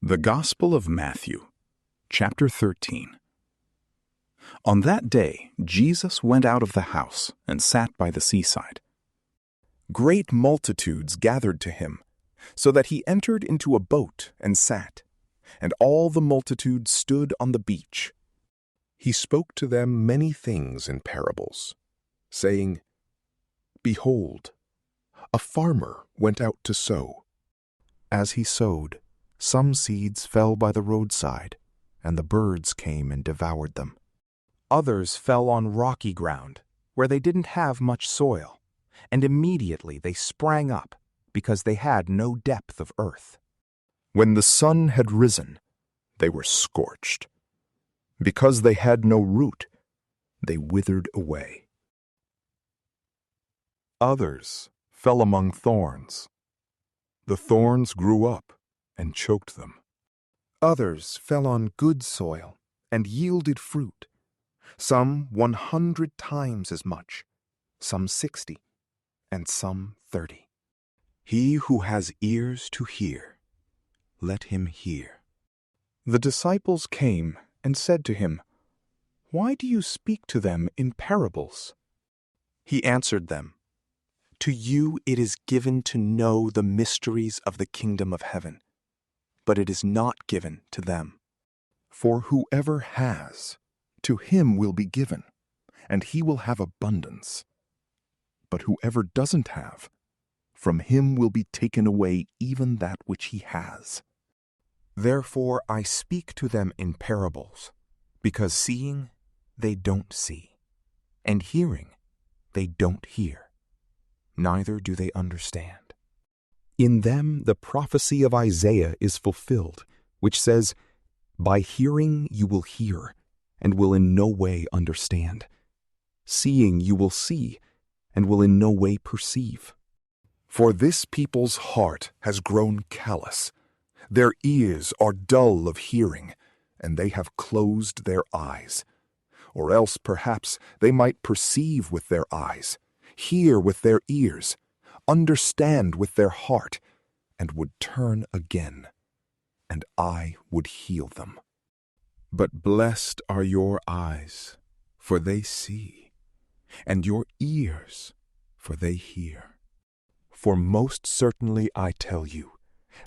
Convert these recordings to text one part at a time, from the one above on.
The Gospel of Matthew, chapter 13. On that day, Jesus went out of the house and sat by the seaside. Great multitudes gathered to him, so that he entered into a boat and sat, and all the multitude stood on the beach. He spoke to them many things in parables, saying, "Behold, a farmer went out to sow. As he sowed, some seeds fell by the roadside, and the birds came and devoured them. Others fell on rocky ground, where they didn't have much soil, and immediately they sprang up, because they had no depth of earth. When the sun had risen, they were scorched. Because they had no root, they withered away. Others fell among thorns. The thorns grew up and choked them. Others fell on good soil and yielded fruit, some 100 times as much, some 60, and some 30. He who has ears to hear, let him hear." The disciples came and said to him, "Why do you speak to them in parables?" He answered them, "To you it is given to know the mysteries of the kingdom of heaven, but it is not given to them. For whoever has, to him will be given, and he will have abundance. But whoever doesn't have, from him will be taken away even that which he has. Therefore I speak to them in parables, because seeing they don't see, and hearing they don't hear, neither do they understand. In them the prophecy of Isaiah is fulfilled, which says, 'By hearing you will hear, and will in no way understand. Seeing you will see, and will in no way perceive. For this people's heart has grown callous. Their ears are dull of hearing, and they have closed their eyes. Or else perhaps they might perceive with their eyes, hear with their ears, understand with their heart, and would turn again, and I would heal them. But blessed are your eyes, for they see, and your ears, for they hear. For most certainly I tell you,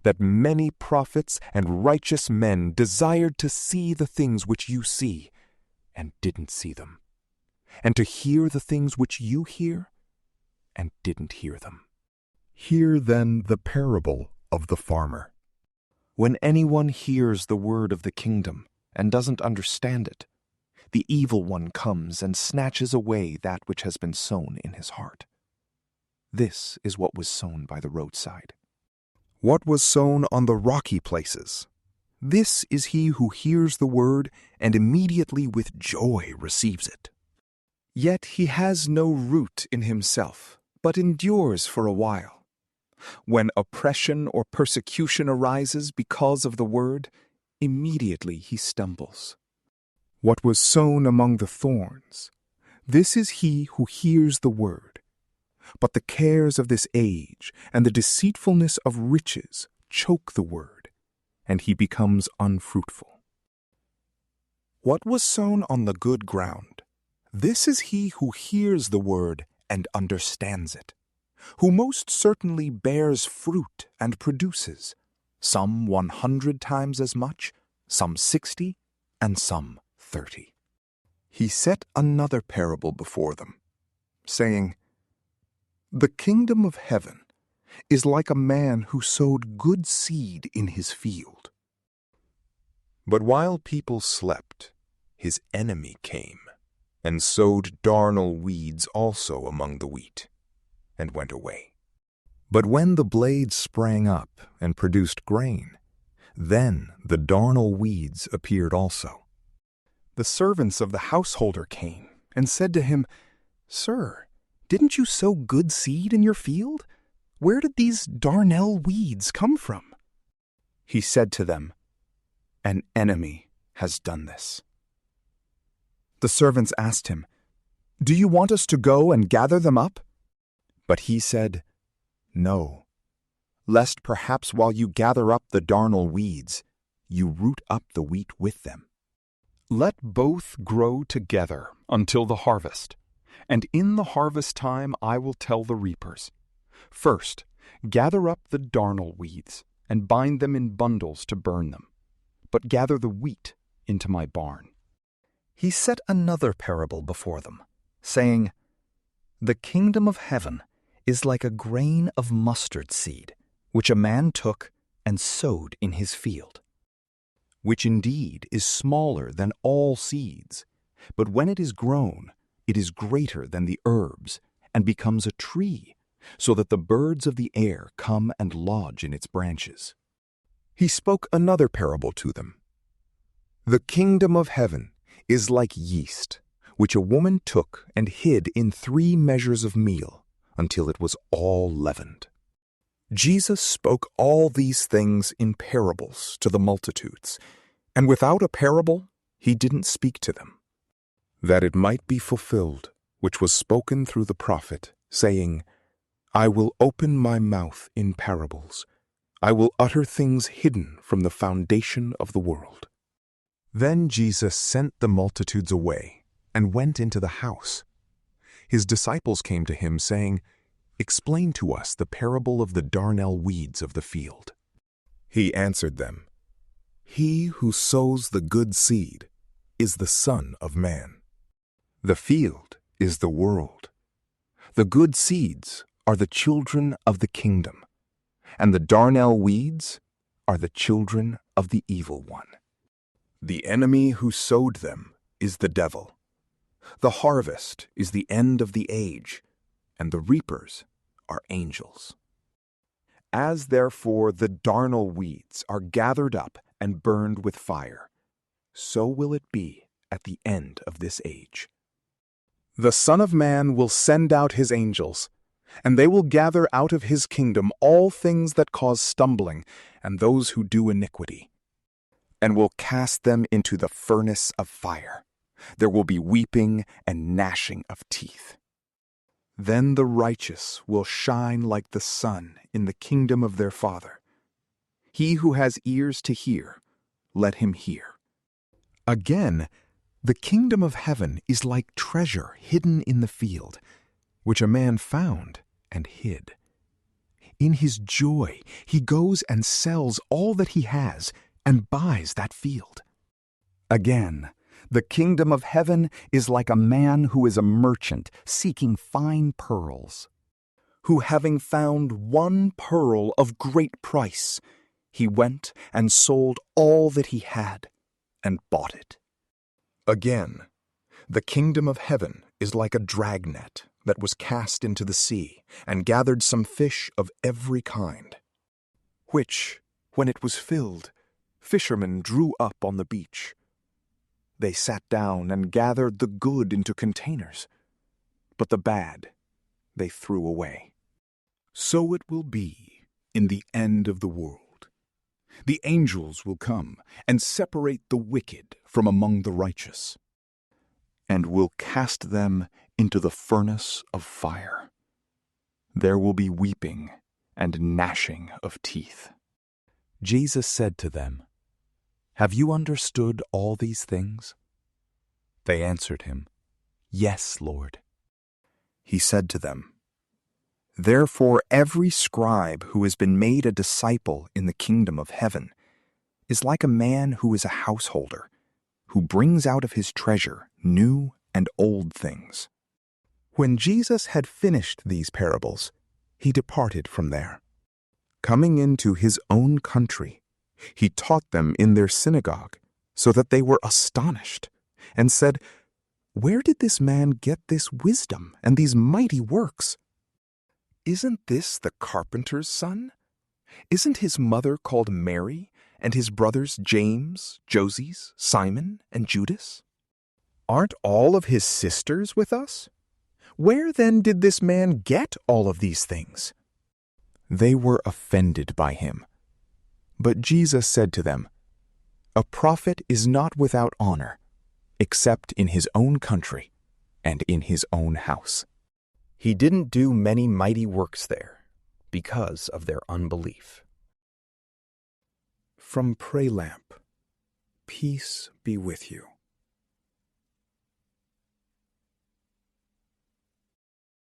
that many prophets and righteous men desired to see the things which you see, and didn't see them, and to hear the things which you hear, and didn't hear them. Hear then the parable of the farmer. When anyone hears the word of the kingdom and doesn't understand it, the evil one comes and snatches away that which has been sown in his heart. This is what was sown by the roadside. What was sown on the rocky places? This is he who hears the word and immediately with joy receives it. Yet he has no root in himself, but endures for a while. When oppression or persecution arises because of the word, immediately he stumbles. What was sown among the thorns? This is he who hears the word. But the cares of this age and the deceitfulness of riches choke the word, and he becomes unfruitful. What was sown on the good ground? This is he who hears the word and understands it, who most certainly bears fruit and produces, some 100 times as much, some 60, and some 30. He set another parable before them, saying, "The kingdom of heaven is like a man who sowed good seed in his field. But while people slept, his enemy came and sowed darnel weeds also among the wheat, and went away. But when the blade sprang up and produced grain, then the darnel weeds appeared also. The servants of the householder came and said to him, 'Sir, didn't you sow good seed in your field? Where did these darnel weeds come from?' He said to them, 'An enemy has done this.' The servants asked him, 'Do you want us to go and gather them up?' But he said, 'No, lest perhaps while you gather up the darnel weeds, you root up the wheat with them. Let both grow together until the harvest, and in the harvest time I will tell the reapers, first, gather up the darnel weeds and bind them in bundles to burn them, but gather the wheat into my barn." He set another parable before them, saying, "The kingdom of heaven is like a grain of mustard seed, which a man took and sowed in his field, which indeed is smaller than all seeds, but when it is grown, it is greater than the herbs, and becomes a tree, so that the birds of the air come and lodge in its branches." He spoke another parable to them. "The kingdom of heaven is like yeast, which a woman took and hid in 3 measures of meal, until it was all leavened." Jesus spoke all these things in parables to the multitudes, and without a parable he didn't speak to them, that it might be fulfilled, which was spoken through the prophet, saying, "I will open my mouth in parables. I will utter things hidden from the foundation of the world." Then Jesus sent the multitudes away and went into the house. His disciples came to him, saying, "Explain to us the parable of the darnel weeds of the field." He answered them, "He who sows the good seed is the Son of Man. The field is the world. The good seeds are the children of the kingdom, and the darnel weeds are the children of the evil one. The enemy who sowed them is the devil. The harvest is the end of the age, and the reapers are angels. As therefore the darnel weeds are gathered up and burned with fire, so will it be at the end of this age. The Son of Man will send out his angels, and they will gather out of his kingdom all things that cause stumbling and those who do iniquity, and will cast them into the furnace of fire. There will be weeping and gnashing of teeth. Then the righteous will shine like the sun in the kingdom of their Father. He who has ears to hear, let him hear." Again, the kingdom of heaven is like treasure hidden in the field, which a man found and hid. In his joy, he goes and sells all that he has and buys that field. Again, the kingdom of heaven is like a man who is a merchant seeking fine pearls, who, having found one pearl of great price, he went and sold all that he had and bought it. Again, the kingdom of heaven is like a dragnet that was cast into the sea and gathered some fish of every kind, which, when it was filled, fishermen drew up on the beach. They sat down and gathered the good into containers, but the bad they threw away. So it will be in the end of the world. The angels will come and separate the wicked from among the righteous, and will cast them into the furnace of fire. There will be weeping and gnashing of teeth. Jesus said to them, "Have you understood all these things?" They answered him, "Yes, Lord." He said to them, "Therefore every scribe who has been made a disciple in the kingdom of heaven is like a man who is a householder, who brings out of his treasure new and old things." When Jesus had finished these parables, he departed from there. Coming into his own country, he taught them in their synagogue, so that they were astonished, and said, "Where did this man get this wisdom and these mighty works? Isn't this the carpenter's son? Isn't his mother called Mary, and his brothers James, Joses, Simon, and Judas? Aren't all of his sisters with us? Where then did this man get all of these things?" They were offended by him. But Jesus said to them, "A prophet is not without honor, except in his own country and in his own house." He didn't do many mighty works there because of their unbelief. From PrayLamp. Peace be with you.